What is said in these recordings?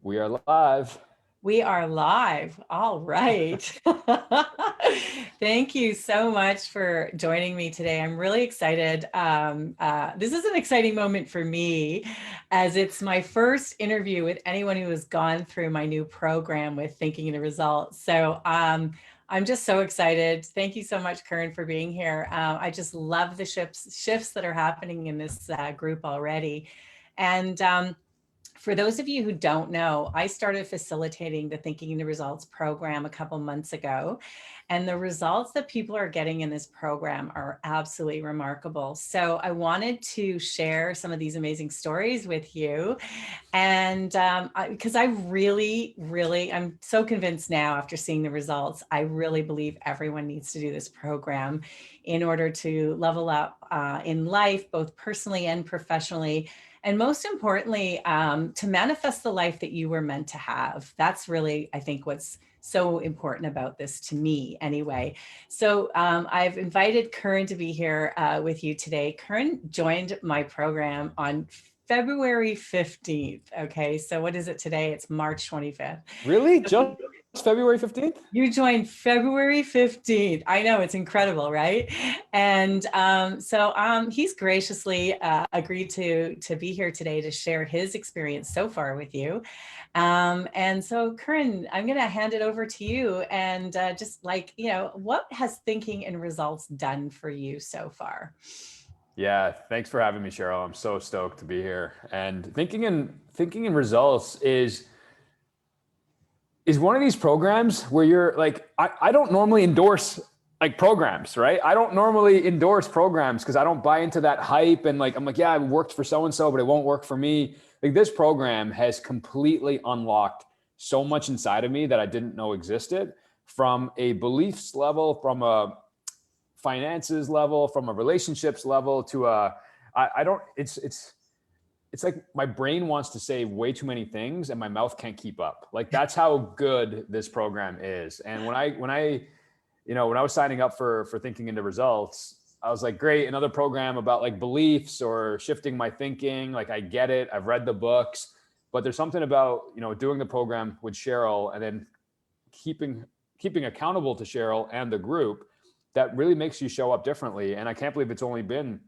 We are live. We are live. All right. Thank you so much for joining me today. I'm really excited. This is an exciting moment for me as it's my first interview with anyone who has gone through my new program with Thinking the Results. So I'm just so excited. Thank you so much, Kern, for being here. I just love the shifts that are happening in this group already. And for those of you who don't know, I started facilitating the Thinking the Results program a couple months ago, and the results that people are getting in this program are absolutely remarkable. So I wanted to share some of these amazing stories with you. And because I really, I'm so convinced now after seeing the results, I really believe everyone needs to do this program in order to level up in life, both personally and professionally. And most importantly, to manifest the life that you were meant to have. That's really, I think, what's so important about this to me anyway. So I've invited Kern to be here with you today. Kern joined my program on February 15th. Okay, so what is it today? It's March 25th. Really? Just February 15th? You joined February 15th. I know, it's incredible, right? And so he's graciously agreed to be here today to share his experience so far with you. And so, Kern, I'm going to hand it over to you and just what has Thinking and Results done for you so far? Yeah, thanks for having me, Cheryl. I'm so stoked to be here. And Thinking and Results is one of these programs where you're like, I don't normally endorse like programs, right? I don't normally endorse programs because I don't buy into that hype. And like, I'm like, yeah, I worked for so-and-so, but it won't work for me. Like this program has completely unlocked so much inside of me that I didn't know existed, from a beliefs level, from a finances level, from a relationships level to it's like my brain wants to say way too many things and my mouth can't keep up. Like that's how good this program is. And when I was signing up for Thinking into Results, I was like, great, another program about like beliefs or shifting my thinking. Like I get it. I've read the books, but there's something about, doing the program with Cheryl and then keeping accountable to Cheryl and the group that really makes you show up differently. And I can't believe it's only been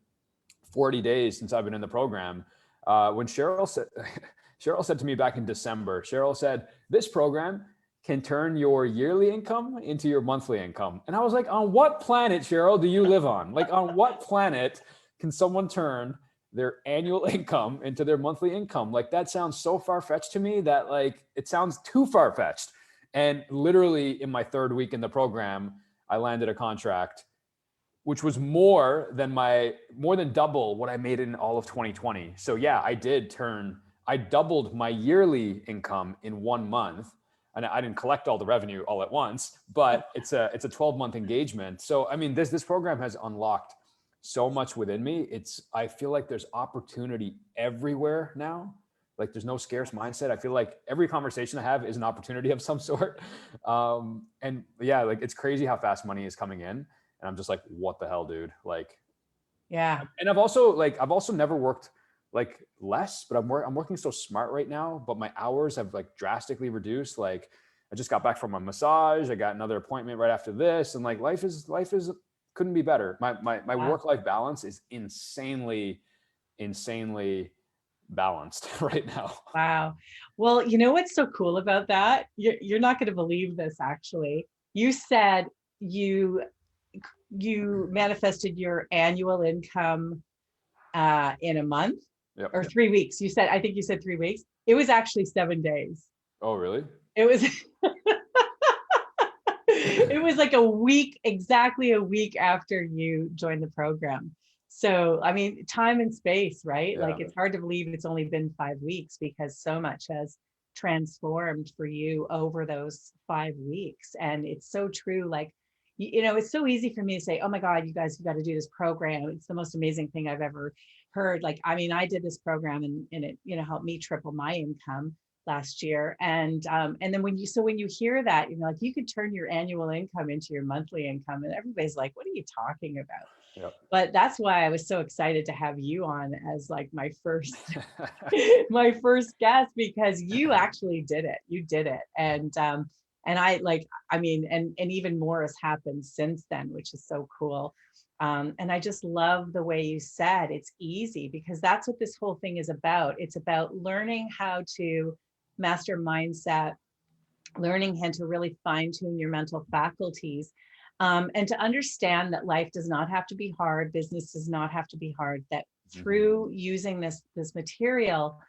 40 days since I've been in the program. When Cheryl said to me back in December, Cheryl said, this program can turn your yearly income into your monthly income. And I was like, on what planet, Cheryl, do you live on? Like, on what planet can someone turn their annual income into their monthly income? Like, that sounds so far-fetched to me that like, it sounds too far-fetched. And literally in my third week in the program, I landed a contract which was more than double what I made in all of 2020. So yeah, I doubled my yearly income in 1 month. And I didn't collect all the revenue all at once, but it's a 12-month engagement. So I mean, this program has unlocked so much within me. I feel like there's opportunity everywhere now. Like there's no scarce mindset. I feel like every conversation I have is an opportunity of some sort. And yeah, like it's crazy how fast money is coming in. And I'm just like, what the hell, dude? Like, yeah. And I've also never worked like less, but I'm working so smart right now, but my hours have like drastically reduced. Like I just got back from a massage. I got another appointment right after this. And like, life is couldn't be better. My Wow. work-life balance is insanely balanced right now. Wow. Well, you know what's so cool about that? You're not going to believe this, actually. You said you manifested your annual income in a month Yep. or 3 weeks. I think you said 3 weeks. It was actually 7 days. Oh, really? It was it was like exactly a week after you joined the program. So, I mean, time and space, right? Yeah. Like it's hard to believe it's only been 5 weeks because so much has transformed for you over those 5 weeks. And it's so true. Like, it's so easy for me to say, oh my God, you guys, you got to do this program. It's the most amazing thing I've ever heard. Like, I mean, I did this program and it, helped me triple my income last year. And then when you hear that, like you could turn your annual income into your monthly income, and everybody's like, what are you talking about? Yep. But that's why I was so excited to have you on as like my first my first guest, because you actually did it. You did it. And I like, I mean, and even more has happened since then, which is so cool. And I just love the way you said it's easy, because that's what this whole thing is about. It's about learning how to master mindset, learning how to really fine tune your mental faculties, and to understand that life does not have to be hard, business does not have to be hard, that through using this material,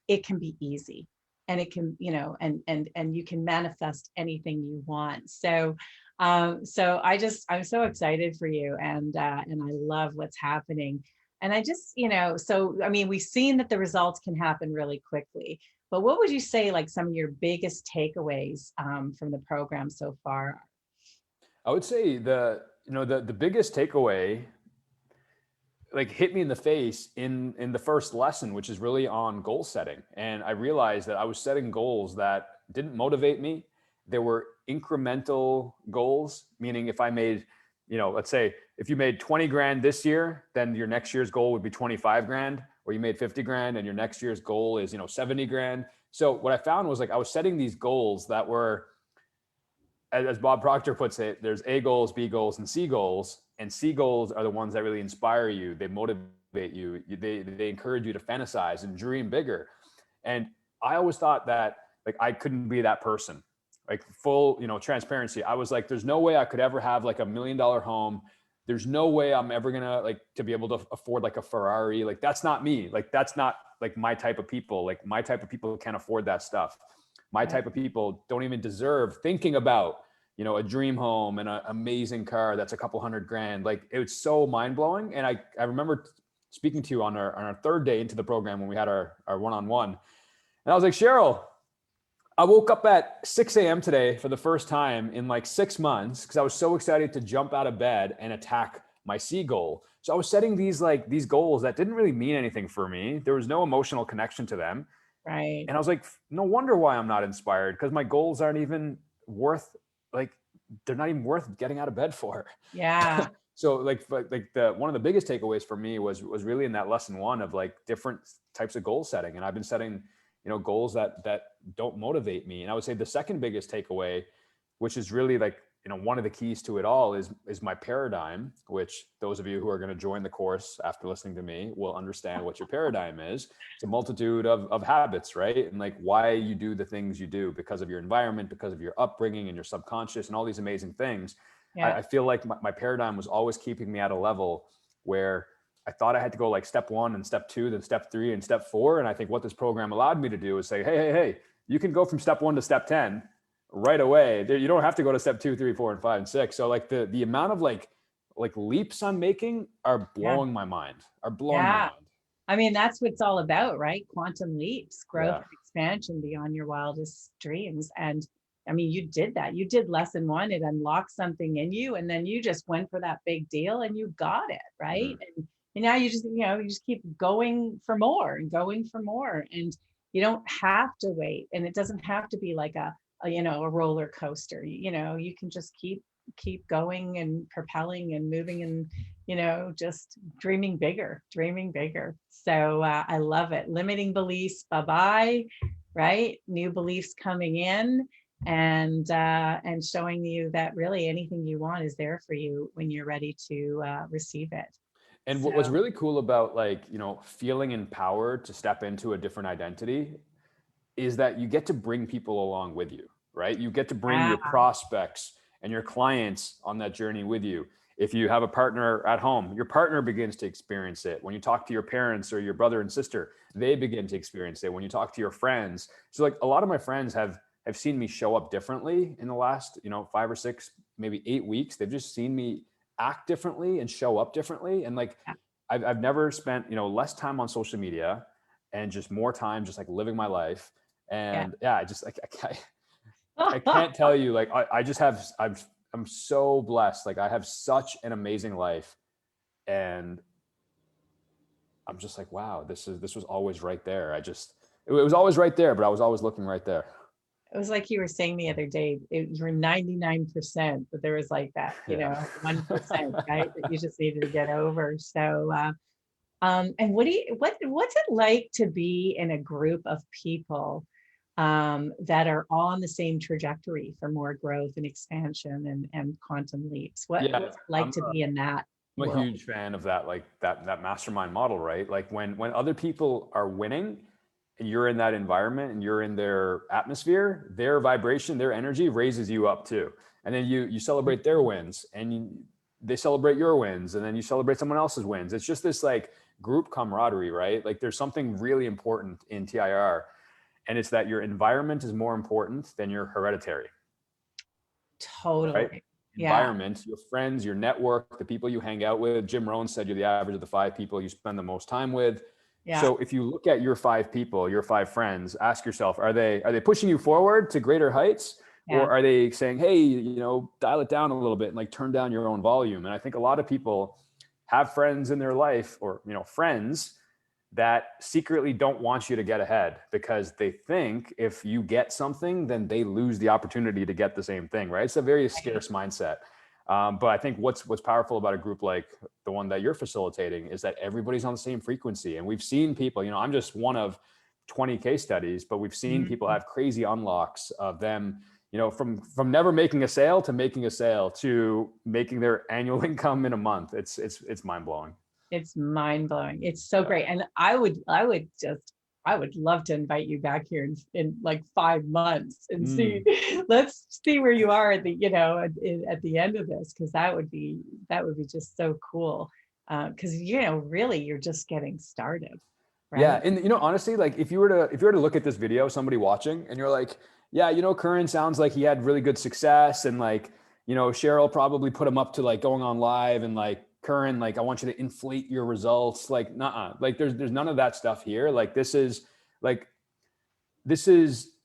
it can be easy, and it can, you know, and you can manifest anything you want. So so I'm so excited for you, and I love what's happening. And I just, you know, so I mean, we've seen that the results can happen really quickly, but what would you say like some of your biggest takeaways from the program so far? I would say the biggest takeaway like hit me in the face in the first lesson, which is really on goal setting. And I realized that I was setting goals that didn't motivate me. There were incremental goals, meaning if I made, let's say if you made 20 grand this year, then your next year's goal would be 25 grand, or you made 50 grand and your next year's goal is, 70 grand. So what I found was like I was setting these goals that were, as Bob Proctor puts it, there's A goals, B goals, and C goals. And C goals are the ones that really inspire you. They motivate you. They encourage you to fantasize and dream bigger. And I always thought that like I couldn't be that person. Like full, transparency. I was like, there's no way I could ever have like $1 million home. There's no way I'm ever gonna like to be able to afford like a Ferrari. Like that's not me. Like that's not like my type of people. Like my type of people can't afford that stuff. My type of people don't even deserve thinking about, a dream home and an amazing car that's a couple hundred grand. Like it was so mind blowing. And I remember speaking to you on our third day into the program when we had our one-on-one. And I was like, Cheryl, I woke up at 6 a.m. today for the first time in like 6 months because I was so excited to jump out of bed and attack my C goal. So I was setting these goals that didn't really mean anything for me. There was no emotional connection to them. Right. And I was like, no wonder why I'm not inspired, because my goals aren't even worth, like, they're not even worth getting out of bed for. Yeah. So like the one of the biggest takeaways for me was really in that lesson one of like different types of goal setting. And I've been setting, goals that don't motivate me. And I would say the second biggest takeaway, which is really like, one of the keys to it all is my paradigm, which those of you who are going to join the course after listening to me will understand what your paradigm is. It's a multitude of habits, right? And like why you do the things you do because of your environment, because of your upbringing and your subconscious and all these amazing things. Yeah. I feel like my paradigm was always keeping me at a level where I thought I had to go like step 1 and step 2, then step 3 and step 4. And I think what this program allowed me to do is say, hey, you can go from step 1 to step 10 right away. You don't have to go to step 2, 3, 4, and 5, and 6. So like the amount of like leaps I'm making are blowing my mind. Yeah. I mean, that's what it's all about, right? Quantum leaps, growth Yeah. and expansion beyond your wildest dreams. And I mean, you did that. You did lesson 1, it unlocked something in you, and then you just went for that big deal and you got it, right? And now you just, you just keep going for more and going for more. And you don't have to wait. And it doesn't have to be like a roller coaster. You can just keep going and propelling and moving and just dreaming bigger. So I love it. Limiting beliefs, bye-bye, right? New beliefs coming in, and showing you that really anything you want is there for you when you're ready to receive it. And what was So really cool about like, feeling empowered to step into a different identity is that you get to bring people along with you, right? You get to bring yeah, your prospects and your clients on that journey with you. If you have a partner at home, your partner begins to experience it. When you talk to your parents or your brother and sister, they begin to experience it. When you talk to your friends. So like a lot of my friends have seen me show up differently in the last, 5 or 6, maybe 8 weeks. They've just seen me act differently and show up differently. And like, yeah, I've never spent, less time on social media and just more time just like living my life. yeah. And yeah, I just like, I can't tell you, like, I just have, I'm so blessed. Like I have such an amazing life, and I'm just like, wow, this was always right there. It was always right there, but I was always looking right there. It was like you were saying the other day, you were 99%, but there was like that, Yeah. 1%, right? That you just needed to get over. So, and what's it like to be in a group of people that are on the same trajectory for more growth and expansion and quantum leaps? Yeah, What's it like to be in that I'm a world? huge fan of that, like that mastermind model, right? Like when other people are winning and you're in that environment and you're in their atmosphere, their vibration, their energy raises you up too. And then you celebrate their wins and they celebrate your wins, and then you celebrate someone else's wins. It's just this like group camaraderie, right? Like there's something really important in TIR, and it's that your environment is more important than your hereditary, right? Totally. Yeah. Environment, your friends, your network, the people you hang out with. Jim Rohn said you're the average of the 5 people you spend the most time with. Yeah. So if you look at your 5 people, your 5 friends, ask yourself, are they pushing you forward to greater heights? Yeah. Or are they saying, hey, dial it down a little bit and like turn down your own volume? And I think a lot of people have friends in their life, or friends that secretly don't want you to get ahead because they think if you get something, then they lose the opportunity to get the same thing, right? It's a very scarce mindset. But I think what's powerful about a group like the one that you're facilitating is that everybody's on the same frequency. And we've seen people, I'm just one of 20 case studies, but we've seen people Mhm. have crazy unlocks of them, from never making a sale to making a sale to making their annual income in a month. It's mind blowing. It's mind blowing. It's so Yeah. great. And I would love to invite you back here in like 5 months and see, Mm. let's see where you are at the end of this. Cause that would be just so cool. Cause really you're just getting started, Yeah, right? and honestly, like if you were to look at this video, somebody watching, and you're like, yeah, Curran sounds like he had really good success, and like, Cheryl probably put him up to like going on live, and like Curran, like I want you to inflate your results, like, nah, like there's none of that stuff here. Like this is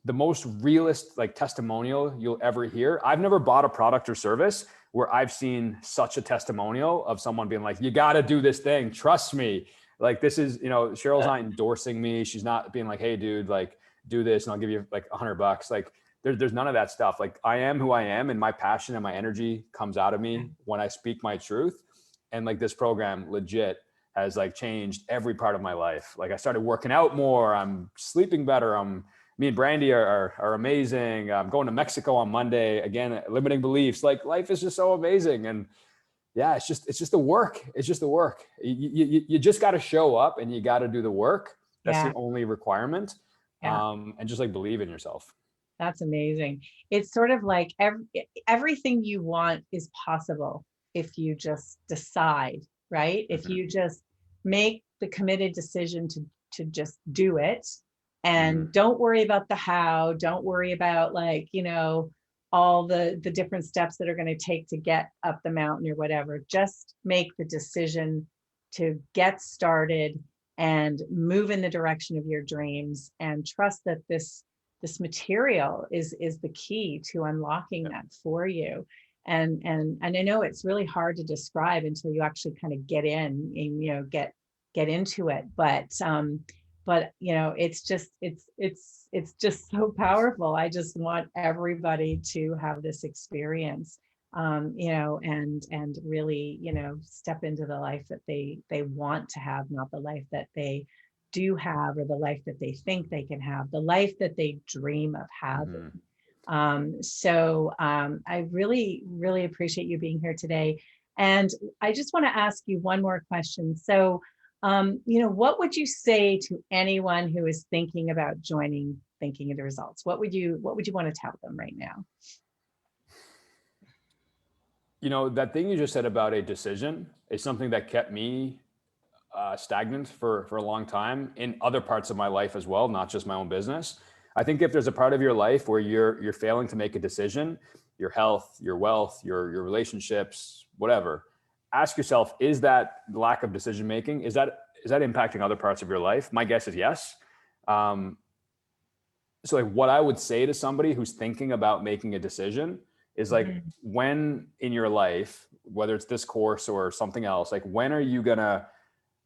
the most realist like testimonial you'll ever hear. I've never bought a product or service where I've seen such a testimonial of someone being like, you got to do this thing. Trust me. Like this is, Cheryl's not endorsing me. She's not being like, hey dude, like do this and I'll give you like $100. Like there's none of that stuff. Like I am who I am, and my passion and my energy comes out of me when I speak my truth. And like this program legit has like changed every part of my life. Like I started working out more. I'm sleeping better. Me and Brandy are amazing. I'm going to Mexico on Monday. Again, limiting beliefs. Like life is just so amazing. And yeah, it's just the work. It's just the work. You just got to show up and you got to do the work. That's Yeah. the only requirement. Yeah. And just like believe in yourself. That's amazing. It's sort of like everything you want is possible if you just decide, right? If Mm-hmm. you just make the committed decision to just do it Mm-hmm. and don't worry about the how, don't worry about all the different steps that are going to take to get up the mountain or whatever. Just make the decision to get started and move in the direction of your dreams and trust that this material is the key to unlocking Yeah. that for you. And I know it's really hard to describe until you actually kind of get in and get into it, but it's just so powerful. I just want everybody to have this experience, and really step into the life that they want to have, not the life that they do have or the life that they think they can have, the life that they dream of having. Mm-hmm. I really, really appreciate you being here today. And I just want to ask you one more question. So, what would you say to anyone who is thinking about joining Thinking into Results? What would you want to tell them right now? That thing you just said about a decision is something that kept me stagnant for a long time in other parts of my life as well, not just my own business. I think if there's a part of your life where you're failing to make a decision, your health, your wealth, your relationships, whatever, ask yourself, is that lack of decision making, is that impacting other parts of your life? My guess is yes. So like what I would say to somebody who's thinking about making a decision is like, Mhm. when in your life, whether it's this course or something else, like when are you gonna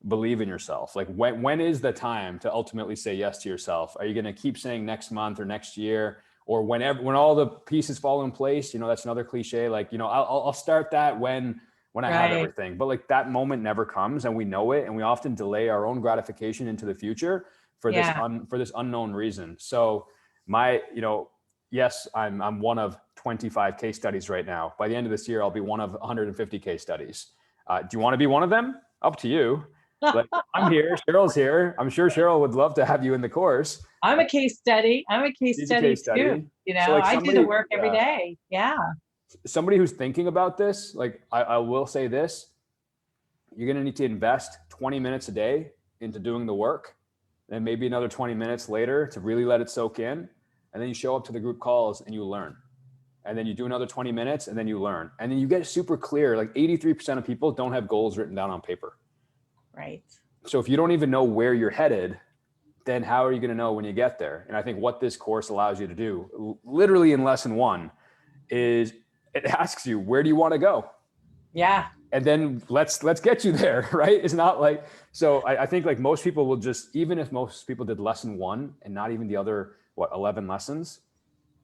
believe in yourself? Like when is the time to ultimately say yes to yourself? Are you going to keep saying next month or next year? or when all the pieces fall in place, you know, that's another cliche. Like, you know, I'll start that when I have Right. everything, but like that moment never comes, and we know it. And we often delay our own gratification into the future for this, Yeah. for this unknown reason. So you know, yes, I'm one of 25 case studies right now. By the end of this year, I'll be one of 150 case studies. Do you want to be one of them? Up to you. Like, I'm here, Cheryl's here. I'm sure Cheryl would love to have you in the course. I'm a case study. I'm a case She's a study case too. study. You So know, like I do the somebody, work every yeah, day. Yeah. somebody who's thinking about this, like I will say this, you're going to need to invest 20 minutes a day into doing the work, and maybe another 20 minutes later to really let it soak in. And then you show up to the group calls and you learn. And then you do another 20 minutes and then you learn. And then you get super clear. Like 83% of people don't have goals written down on paper. Right. So if you don't even know where you're headed, then how are you going to know when you get there? And I think what this course allows you to do, literally in lesson 1, is it asks you, where do you want to go? Yeah. And then let's get you there, right? It's not like, so I think like most people will just, even if most people did lesson 1 and not even the other, 11 lessons,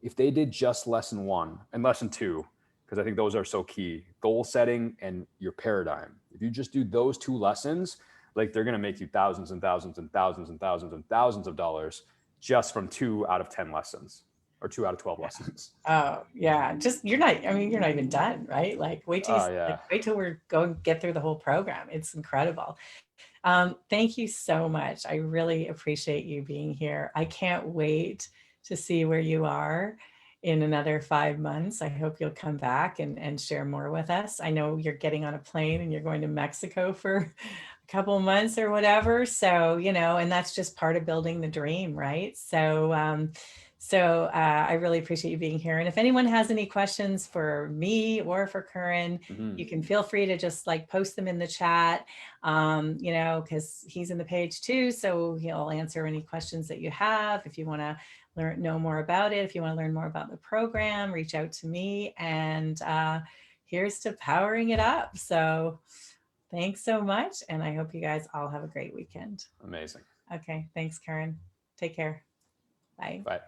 if they did just lesson 1 and lesson 2, because I think those are so key, goal setting and your paradigm. If you just do those 2 lessons, like they're going to make you thousands and thousands and thousands and thousands and thousands of dollars just from 2 out of 10 lessons or 2 out of 12 lessons. Oh yeah. Just you're not even done, right? Like Yeah. wait till we're going get through the whole program. It's incredible. Thank you so much. I really appreciate you being here. I can't wait to see where you are in another 5 months. I hope you'll come back and share more with us. I know you're getting on a plane and you're going to Mexico for a couple of months or whatever. So, you know, and that's just part of building the dream, right? So I really appreciate you being here. And if anyone has any questions for me or for Curran, you can feel free to just like post them in the chat, you know, because he's in the page too. So he'll answer any questions that you have. If you want to know more about it, if you want to learn more about the program, reach out to me. And here's to powering it up. So thanks so much. And I hope you guys all have a great weekend. Amazing. Okay. Thanks, Karen. Take care. Bye. Bye.